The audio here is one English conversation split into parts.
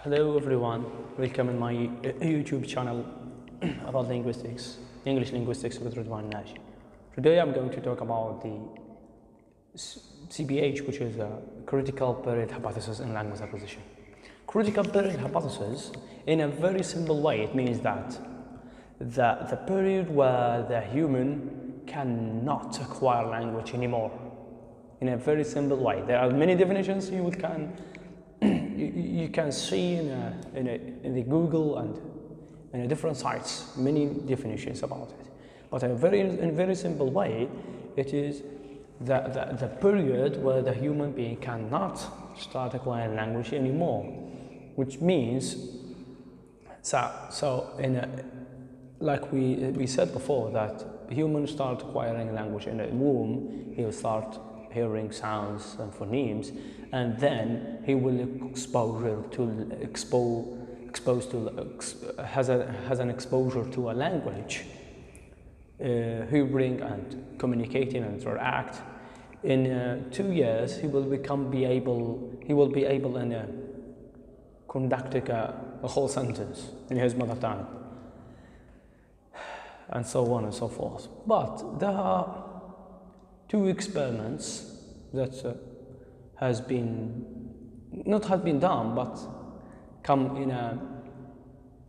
Hello everyone, welcome in my YouTube channel about linguistics, English linguistics with Ridwan Nash. Today I'm going to talk about the CPH, which is a critical period hypothesis in language acquisition. Critical period hypothesis, in a very simple way, it means that the period where the human cannot acquire language anymore. In a very simple way, there are many definitions you can see in the Google and in different sites, many definitions about it. But in a very simple way, it is the period where the human being cannot start acquiring language anymore, which means like we said before, that humans start acquiring language in the womb. He will start hearing sounds and phonemes, and then he will has an exposure to a language, hearing and communicating and interact. In 2 years, he will be able in conducting a whole sentence in his mother tongue, and so on and so forth. But there are two experiments that had been done, but come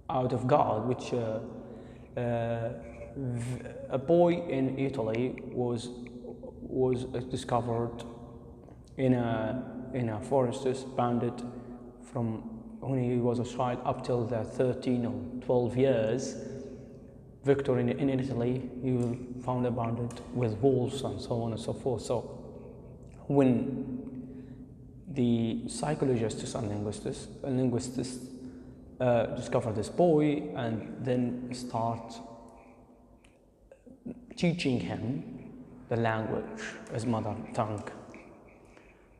out of God, which a boy in Italy was discovered in a forest, bounded from when he was a child up till the 13 or 12 years. Victor in Italy, he was found abounded with wolves and so on and so forth. So when the psychologists and linguistics discover this boy and then start teaching him the language, his mother tongue.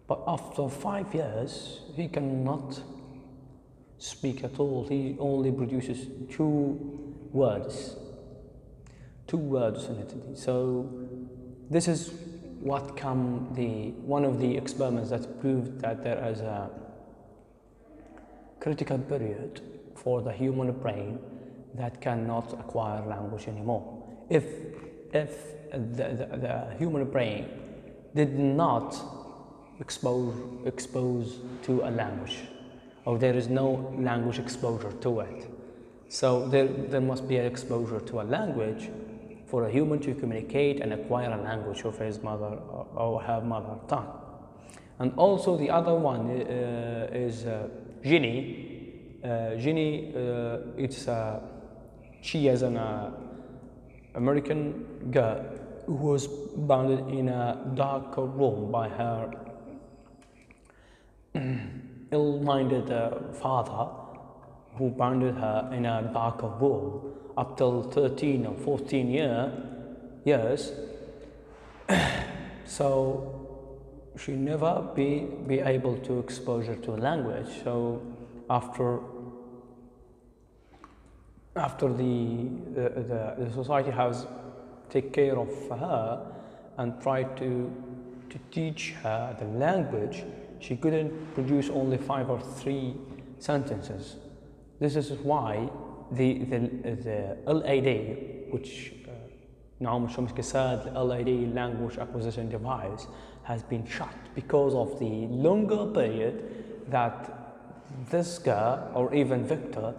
But after 5 years, he cannot speak at all. He only produces two words in it. So this is what one of the experiments that proved that there is a critical period for the human brain that cannot acquire language anymore. If the human brain did not expose to a language, or there is no language exposure to it, so there must be an exposure to a language for a human to communicate and acquire a language of his mother or her mother tongue. And also the other one is Ginny. Ginny, she is an American girl who was bounded in a dark room by her ill-minded father, who bounded her in a dark room up till 13 or 14 years. So she never be able to exposure to a language. So after the society has take care of her and tried to teach her the language, she couldn't produce only 5 or 3 sentences. This is why the LAD, which now the LAD language acquisition device, has been shut because of the longer period that this girl or even Victor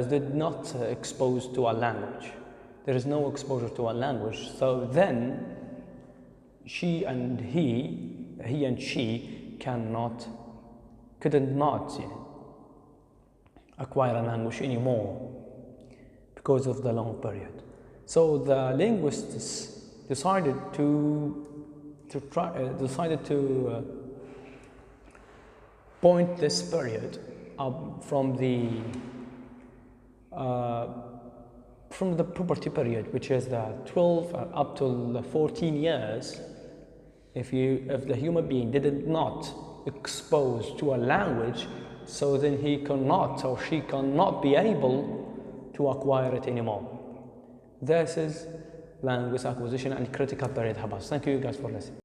did not expose to a language. There is no exposure to a language. So then he and she couldn't not acquire a language anymore because of the long period. So the linguists decided to point this period up from the puberty period, which is the 12 up to the 14 years. If the human being did not expose to a language, so then he cannot or she cannot be able to acquire it anymore. This is language acquisition and critical period hypothesis. Thank you guys for listening.